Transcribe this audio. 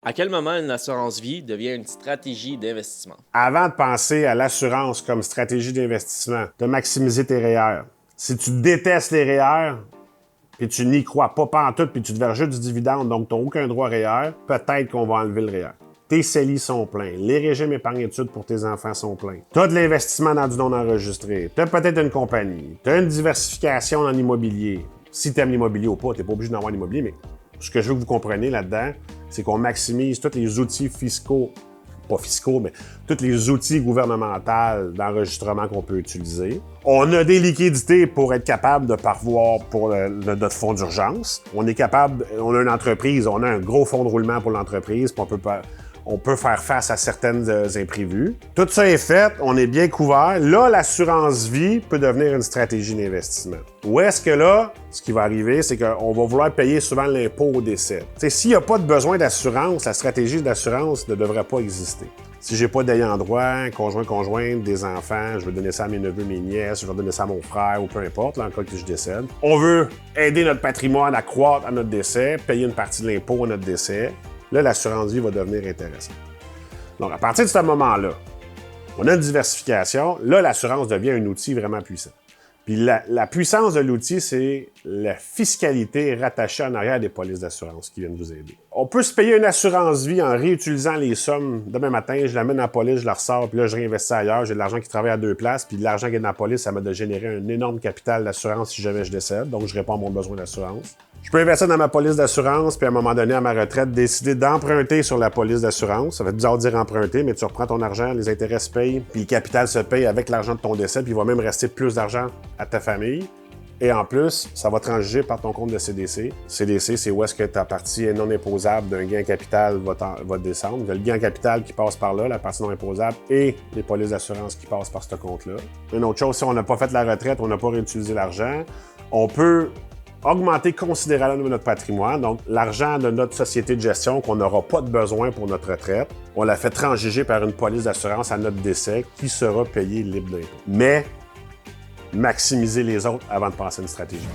À quel moment une assurance vie devient une stratégie d'investissement? Avant de penser à l'assurance comme stratégie d'investissement, de maximiser tes REER, si tu détestes les REER, puis tu n'y crois pas pantoute, puis tu te verses juste du dividende, donc tu n'as aucun droit REER, peut-être qu'on va enlever le REER. Tes CELI sont pleins. Les régimes épargne-études pour tes enfants sont pleins. Tu as de l'investissement dans du non enregistré. Tu as peut-être une compagnie. Tu as une diversification dans l'immobilier. Si tu aimes l'immobilier ou pas, tu n'es pas obligé d'avoir l'immobilier, mais ce que je veux que vous compreniez là-dedans, c'est qu'on maximise tous les outils fiscaux, pas fiscaux, mais tous les outils gouvernementaux d'enregistrement qu'on peut utiliser. On a des liquidités pour être capable de parvoir pour notre fonds d'urgence. On est capable, on a une entreprise, on a un gros fonds de roulement pour l'entreprise, puis on peut faire face à certaines imprévus. Tout ça est fait, on est bien couvert. Là, l'assurance vie peut devenir une stratégie d'investissement. Où est-ce que là, ce qui va arriver, c'est qu'on va vouloir payer souvent l'impôt au décès. S'il n'y a pas de besoin d'assurance, la stratégie d'assurance ne devrait pas exister. Si j'ai pas d'ayant droit, conjointe, des enfants, je vais donner ça à mes neveux, mes nièces, je vais donner ça à mon frère ou peu importe, là, en cas que je décède. On veut aider notre patrimoine à croître à notre décès, payer une partie de l'impôt à notre décès. Là, l'assurance vie va devenir intéressante. Donc, à partir de ce moment-là, on a une diversification. Là, l'assurance devient un outil vraiment puissant. Puis la puissance de l'outil, c'est la fiscalité rattachée en arrière des polices d'assurance qui viennent vous aider. On peut se payer une assurance vie en réutilisant les sommes. Demain matin, je l'amène à la police, je la ressors, puis là, je réinvestis ailleurs. J'ai de l'argent qui travaille à deux places, puis l'argent qui est dans la police, ça m'a de générer un énorme capital d'assurance si jamais je décède. Donc, je réponds à mon besoin d'assurance. Je peux investir dans ma police d'assurance, puis à un moment donné, à ma retraite, décider d'emprunter sur la police d'assurance. Ça fait bizarre de dire emprunter, mais tu reprends ton argent, les intérêts se payent, puis le capital se paye avec l'argent de ton décès, puis il va même rester plus d'argent à ta famille. Et en plus, ça va transiger par ton compte de CDC. CDC, c'est où est-ce que ta partie non imposable d'un gain capital va descendre. Il y a le gain capital qui passe par là, la partie non imposable, et les polices d'assurance qui passent par ce compte-là. Une autre chose, si on n'a pas fait la retraite, on n'a pas réutilisé l'argent, on peut augmenter considérablement notre patrimoine, donc l'argent de notre société de gestion qu'on n'aura pas de besoin pour notre retraite, on la fait transiger par une police d'assurance à notre décès qui sera payée libre d'impôt. Mais maximiser les autres avant de passer à une stratégie.